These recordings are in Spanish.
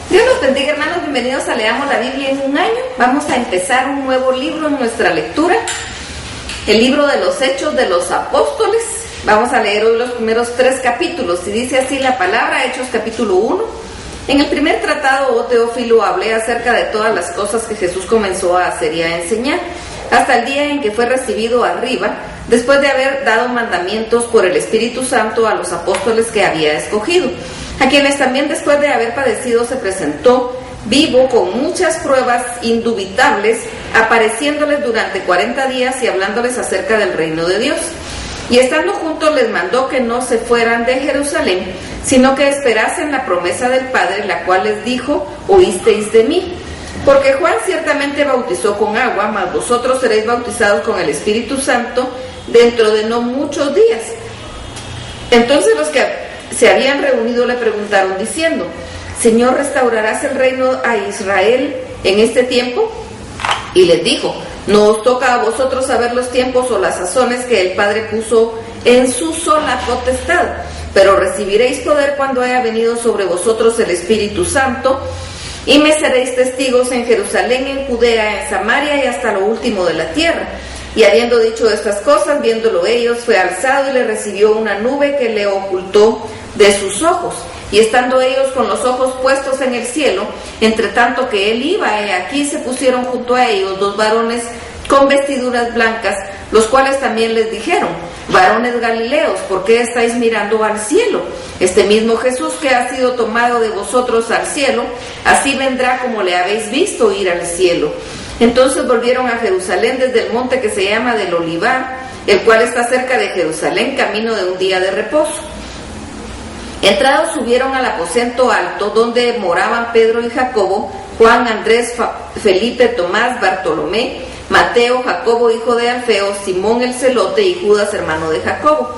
Dios los bendiga, hermanos, bienvenidos a Leamos la Biblia en un año. Vamos a empezar un nuevo libro en nuestra lectura, el libro de los Hechos de los Apóstoles. Vamos a leer hoy los primeros 3 capítulos, y dice así la palabra, Hechos capítulo 1. En el primer tratado, oh Teófilo, hablé acerca de todas las cosas que Jesús comenzó a hacer y a enseñar, hasta el día en que fue recibido arriba, después de haber dado mandamientos por el Espíritu Santo a los apóstoles que había escogido, a quienes también después de haber padecido se presentó vivo con muchas pruebas indubitables, apareciéndoles durante 40 días y hablándoles acerca del reino de Dios. Y estando juntos les mandó que no se fueran de Jerusalén, sino que esperasen la promesa del Padre, la cual les dijo: oísteis de mí. Porque Juan ciertamente bautizó con agua, mas vosotros seréis bautizados con el Espíritu Santo dentro de no muchos días. Entonces los que se habían reunido le preguntaron diciendo: Señor, ¿restaurarás el reino a Israel en este tiempo? Y les dijo: no os toca a vosotros saber los tiempos o las sazones que el Padre puso en su sola potestad, pero recibiréis poder cuando haya venido sobre vosotros el Espíritu Santo, y me seréis testigos en Jerusalén, en Judea, en Samaria y hasta lo último de la tierra. Y habiendo dicho estas cosas, viéndolo ellos, fue alzado y le recibió una nube que le ocultó de sus ojos. Y estando ellos con los ojos puestos en el cielo, entre tanto que él iba, he aquí se pusieron junto a ellos 2 varones con vestiduras blancas, los cuales también les dijeron: varones Galileos, ¿por qué estáis mirando al cielo? Este mismo Jesús que ha sido tomado de vosotros al cielo, así vendrá como le habéis visto ir al cielo. Entonces volvieron a Jerusalén desde el monte que se llama del Olivar, el cual está cerca de Jerusalén, camino de un día de reposo. Entrados subieron al aposento alto, donde moraban Pedro y Jacobo, Juan, Andrés, Felipe, Tomás, Bartolomé, Mateo, Jacobo, hijo de Alfeo, Simón el celote y Judas, hermano de Jacobo.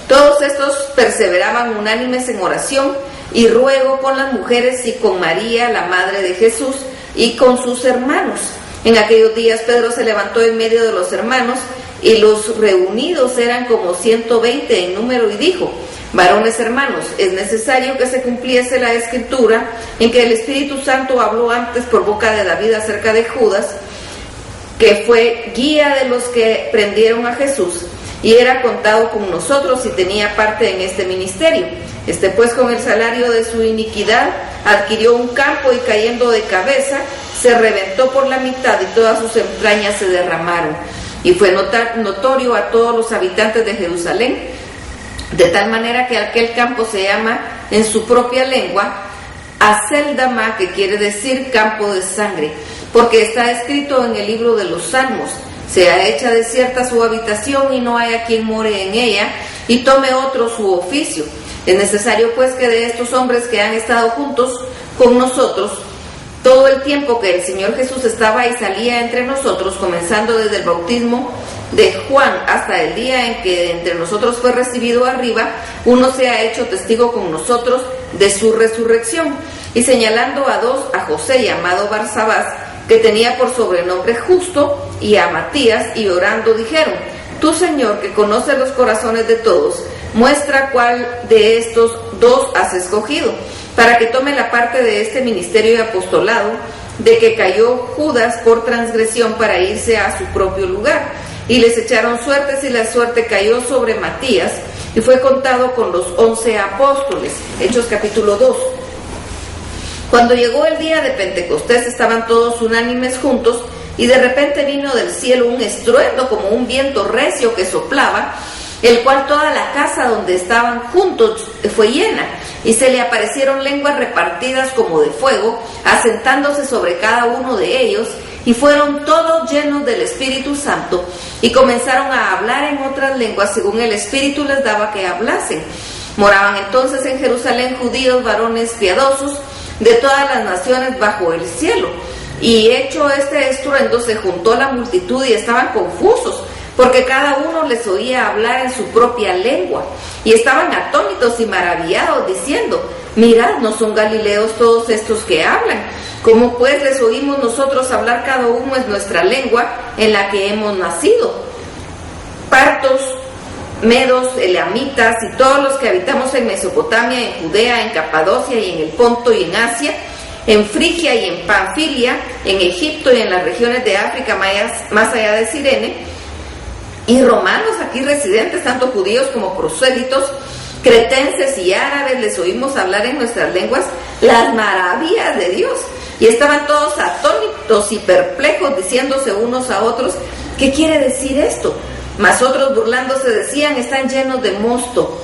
Todos estos perseveraban unánimes en oración y ruego con las mujeres y con María, la madre de Jesús, y con sus hermanos. En aquellos días Pedro se levantó en medio de los hermanos, y los reunidos eran como 120 en número, y dijo: varones hermanos, es necesario que se cumpliese la escritura en que el Espíritu Santo habló antes por boca de David acerca de Judas, que fue guía de los que prendieron a Jesús, y era contado con nosotros y tenía parte en este ministerio. Este pues, con el salario de su iniquidad adquirió un campo, y cayendo de cabeza se reventó por la mitad, y todas sus entrañas se derramaron. Y fue notorio a todos los habitantes de Jerusalén, de tal manera que aquel campo se llama en su propia lengua Aceldama, que quiere decir campo de sangre, porque está escrito en el libro de los Salmos: sea hecha desierta su habitación, y no haya quien more en ella, y tome otro su oficio. Es necesario pues que de estos hombres que han estado juntos con nosotros todo el tiempo que el Señor Jesús estaba y salía entre nosotros, comenzando desde el bautismo de Juan hasta el día en que entre nosotros fue recibido arriba, uno se ha hecho testigo con nosotros de su resurrección. Y señalando a 2, a José llamado Barsabás, que tenía por sobrenombre Justo, y a Matías, y orando dijeron: tú, Señor, que conoces los corazones de todos, muestra cuál de estos 2 has escogido, para que tome la parte de este ministerio y apostolado, de que cayó Judas por transgresión para irse a su propio lugar. Y les echaron suertes, y la suerte cayó sobre Matías, y fue contado con los 11 apóstoles. Hechos capítulo 2. Cuando llegó el día de Pentecostés, estaban todos unánimes juntos, y de repente vino del cielo un estruendo como un viento recio que soplaba, el cual toda la casa donde estaban juntos fue llena, y se le aparecieron lenguas repartidas como de fuego, asentándose sobre cada uno de ellos, y fueron todos llenos del Espíritu Santo, y comenzaron a hablar en otras lenguas según el Espíritu les daba que hablasen. Moraban entonces en Jerusalén judíos, varones piadosos de todas las naciones bajo el cielo. Y hecho este estruendo, se juntó la multitud y estaban confusos, porque cada uno les oía hablar en su propia lengua, y estaban atónitos y maravillados, diciendo: mirad, ¿no son galileos todos estos que hablan? ¿Cómo pues les oímos nosotros hablar cada uno en nuestra lengua en la que hemos nacido? Partos, medos, elamitas y todos los que habitamos en Mesopotamia, en Judea, en Capadocia y en el Ponto y en Asia, en Frigia y en Panfilia, en Egipto y en las regiones de África más allá de Cirene, y romanos aquí residentes, tanto judíos como prosélitos, cretenses y árabes, les oímos hablar en nuestras lenguas las maravillas de Dios. Y estaban todos atónitos y perplejos, diciéndose unos a otros, ¿qué quiere decir esto? Mas otros burlándose decían, están llenos de mosto.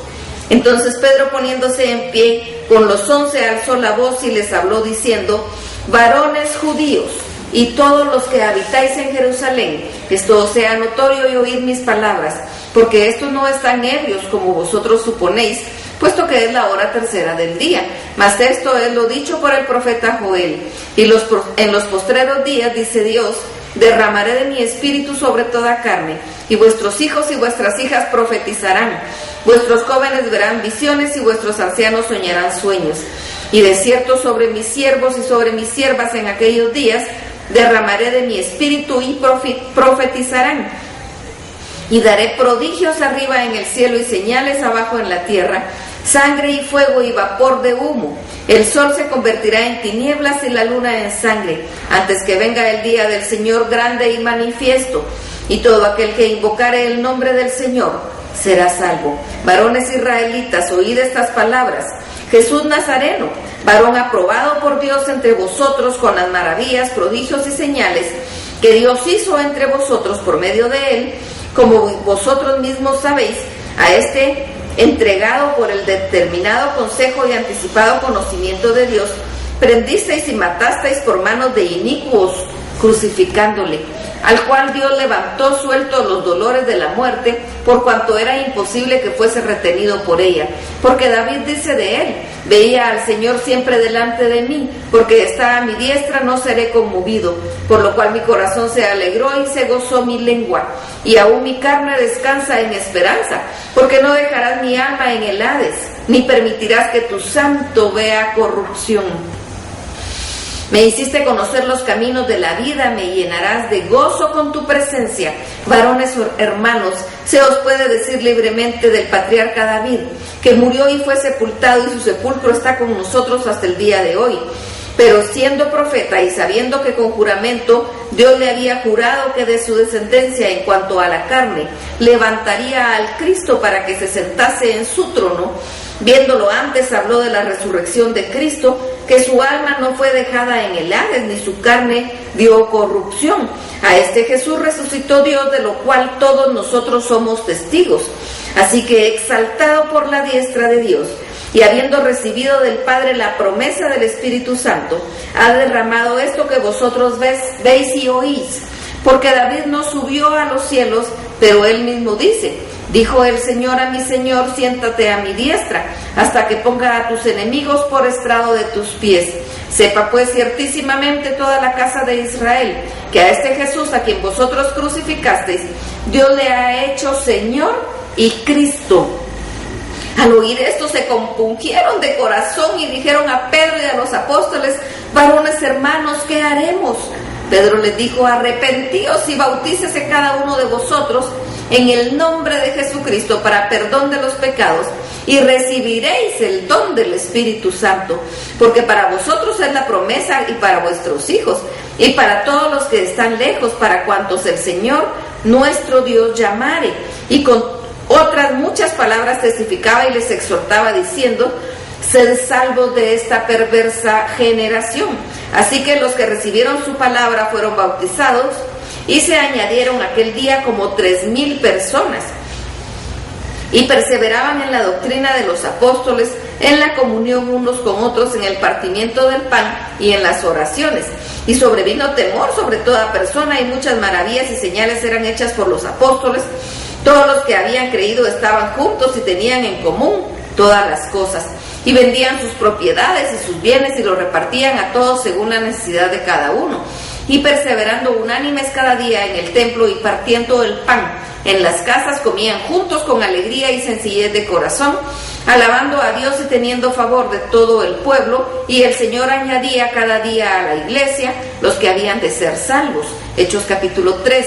Entonces Pedro, poniéndose en pie, con los 11 alzó la voz y les habló diciendo, varones judíos, y todos los que habitáis en Jerusalén, esto os sea notorio y oíd mis palabras, porque estos no están ebrios como vosotros suponéis, puesto que es la hora tercera del día. Mas esto es lo dicho por el profeta Joel. Y en los postreros días, dice Dios, derramaré de mi espíritu sobre toda carne, y vuestros hijos y vuestras hijas profetizarán, vuestros jóvenes verán visiones y vuestros ancianos soñarán sueños. Y de cierto sobre mis siervos y sobre mis siervas en aquellos días derramaré de mi espíritu y profetizarán. Y daré prodigios arriba en el cielo y señales abajo en la tierra, sangre y fuego y vapor de humo. El sol se convertirá en tinieblas y la luna en sangre, antes que venga el día del Señor grande y manifiesto. Y todo aquel que invocare el nombre del Señor será salvo. Varones israelitas, oíd estas palabras. Jesús Nazareno, varón aprobado por Dios entre vosotros con las maravillas, prodigios y señales que Dios hizo entre vosotros por medio de él, como vosotros mismos sabéis, a este entregado por el determinado consejo y anticipado conocimiento de Dios, prendisteis y matasteis por manos de inicuos, crucificándole, al cual Dios levantó suelto los dolores de la muerte, por cuanto era imposible que fuese retenido por ella. Porque David dice de él, veía al Señor siempre delante de mí, porque está a mi diestra, no seré conmovido, por lo cual mi corazón se alegró y se gozó mi lengua, y aún mi carne descansa en esperanza, porque no dejarás mi alma en el Hades, ni permitirás que tu santo vea corrupción. Me hiciste conocer los caminos de la vida, me llenarás de gozo con tu presencia. Varones hermanos, se os puede decir libremente del patriarca David, que murió y fue sepultado, y su sepulcro está con nosotros hasta el día de hoy. Pero siendo profeta y sabiendo que con juramento Dios le había jurado que de su descendencia en cuanto a la carne levantaría al Cristo para que se sentase en su trono, viéndolo antes habló de la resurrección de Cristo, que su alma no fue dejada en el Hades, ni su carne vio corrupción. A este Jesús resucitó Dios, de lo cual todos nosotros somos testigos. Así que exaltado por la diestra de Dios, y habiendo recibido del Padre la promesa del Espíritu Santo, ha derramado esto que vosotros veis y oís. Porque David no subió a los cielos, pero él mismo dice, dijo el Señor a mi Señor, siéntate a mi diestra, hasta que ponga a tus enemigos por estrado de tus pies. Sepa pues ciertísimamente toda la casa de Israel, que a este Jesús a quien vosotros crucificasteis, Dios le ha hecho Señor y Cristo. Al oír esto se compungieron de corazón y dijeron a Pedro y a los apóstoles, varones hermanos, ¿qué haremos? Pedro les dijo, arrepentíos y bautícese cada uno de vosotros en el nombre de Jesucristo para perdón de los pecados, y recibiréis el don del Espíritu Santo, porque para vosotros es la promesa, y para vuestros hijos, y para todos los que están lejos, para cuantos el Señor nuestro Dios llamare. Y con otras muchas palabras testificaba y les exhortaba diciendo, sed salvos de esta perversa generación. Así que los que recibieron su palabra fueron bautizados, y se añadieron aquel día como 3,000 personas, y perseveraban en la doctrina de los apóstoles, en la comunión unos con otros, en el partimiento del pan y en las oraciones. Y sobrevino temor sobre toda persona, y muchas maravillas y señales eran hechas por los apóstoles. Todos los que habían creído estaban juntos y tenían en común todas las cosas, y vendían sus propiedades y sus bienes y los repartían a todos según la necesidad de cada uno. Y perseverando unánimes cada día en el templo y partiendo el pan en las casas, comían juntos con alegría y sencillez de corazón, alabando a Dios y teniendo favor de todo el pueblo. Y el Señor añadía cada día a la iglesia los que habían de ser salvos. Hechos capítulo 3.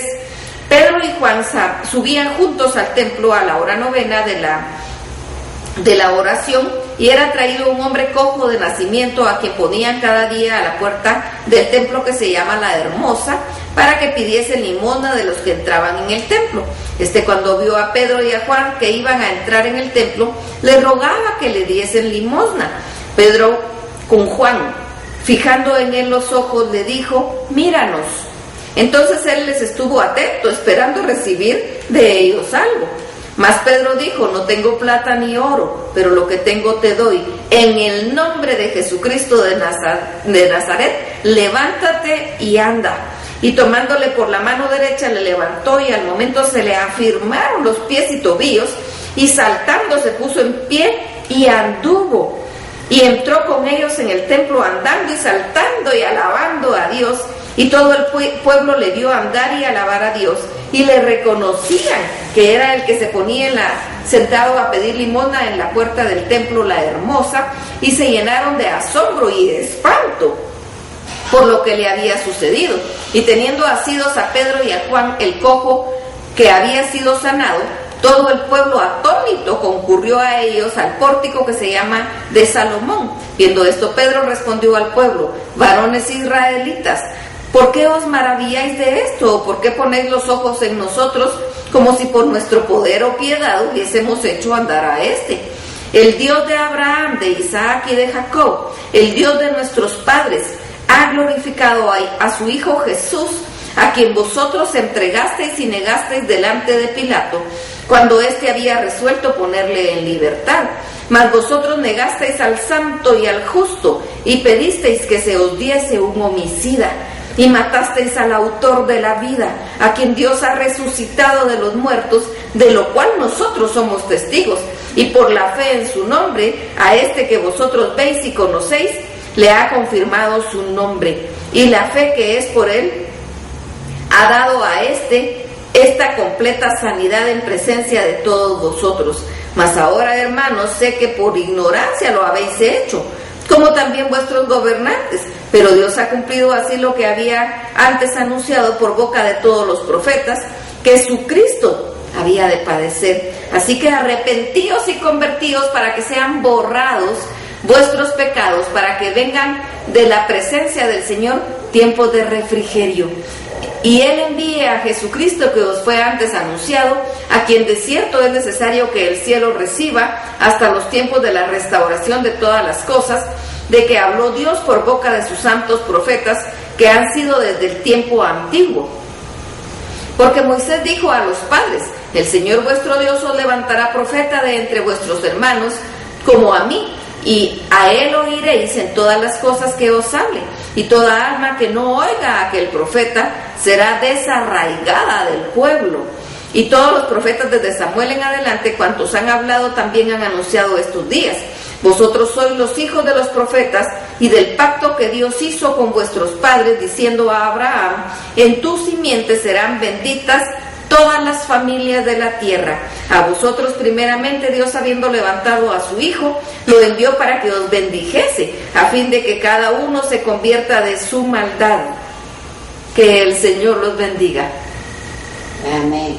Pedro y Juan subían juntos al templo a la hora novena de la oración, y era traído un hombre cojo de nacimiento, a quien ponían cada día a la puerta del templo que se llama La Hermosa, para que pidiesen limosna de los que entraban en el templo. Cuando vio a Pedro y a Juan que iban a entrar en el templo, le rogaba que le diesen limosna. Pedro, con Juan, fijando en él los ojos, le dijo: míranos. Entonces él les estuvo atento, esperando recibir de ellos algo. Mas Pedro dijo: no tengo plata ni oro, pero lo que tengo te doy. En el nombre de Jesucristo de Nazaret, levántate y anda. Y tomándole por la mano derecha le levantó, y al momento se le afirmaron los pies y tobillos, y saltando se puso en pie y anduvo. Y entró con ellos en el templo, andando y saltando y alabando a Dios. Y todo el pueblo le vio andar y alabar a Dios, y le reconocían que era el que se ponía sentado a pedir limosna en la puerta del templo La Hermosa, y se llenaron de asombro y de espanto por lo que le había sucedido. Y teniendo asidos a Pedro y a Juan, el cojo que había sido sanado, todo el pueblo atónito concurrió a ellos al pórtico que se llama de Salomón. Viendo esto, Pedro respondió al pueblo: varones israelitas, ¿por qué os maravilláis de esto? ¿O por qué ponéis los ojos en nosotros, como si por nuestro poder o piedad hubiésemos hecho andar a El Dios de Abraham, de Isaac y de Jacob, el Dios de nuestros padres, ha glorificado a su Hijo Jesús, a quien vosotros entregasteis y negasteis delante de Pilato, cuando éste había resuelto ponerle en libertad. Mas vosotros negasteis al santo y al justo, y pedisteis que se os diese un homicida, y matasteis al autor de la vida, a quien Dios ha resucitado de los muertos, de lo cual nosotros somos testigos. Y por la fe en su nombre, a que vosotros veis y conocéis, le ha confirmado su nombre. Y la fe que es por él ha dado a esta completa sanidad en presencia de todos vosotros. Mas ahora, hermanos, sé que por ignorancia lo habéis hecho, como también vuestros gobernantes, pero Dios ha cumplido así lo que había antes anunciado por boca de todos los profetas, que su Cristo había de padecer. Así que arrepentíos y convertíos, para que sean borrados vuestros pecados, para que vengan de la presencia del Señor tiempos de refrigerio, y Él envíe a Jesucristo, que os fue antes anunciado, a quien de cierto es necesario que el cielo reciba hasta los tiempos de la restauración de todas las cosas, de que habló Dios por boca de sus santos profetas, que han sido desde el tiempo antiguo. Porque Moisés dijo a los padres: el Señor vuestro Dios os levantará profeta de entre vuestros hermanos, como a mí, y a él oiréis en todas las cosas que os hable, y toda alma que no oiga a aquel profeta será desarraigada del pueblo. Y todos los profetas desde Samuel en adelante, cuantos han hablado, también han anunciado estos días. Vosotros sois los hijos de los profetas y del pacto que Dios hizo con vuestros padres, diciendo a Abraham: en tu simiente serán benditas todas las familias de la tierra. A vosotros primeramente Dios, habiendo levantado a su Hijo, lo envió para que os bendijese, a fin de que cada uno se convierta de su maldad. Que el Señor los bendiga. Amén.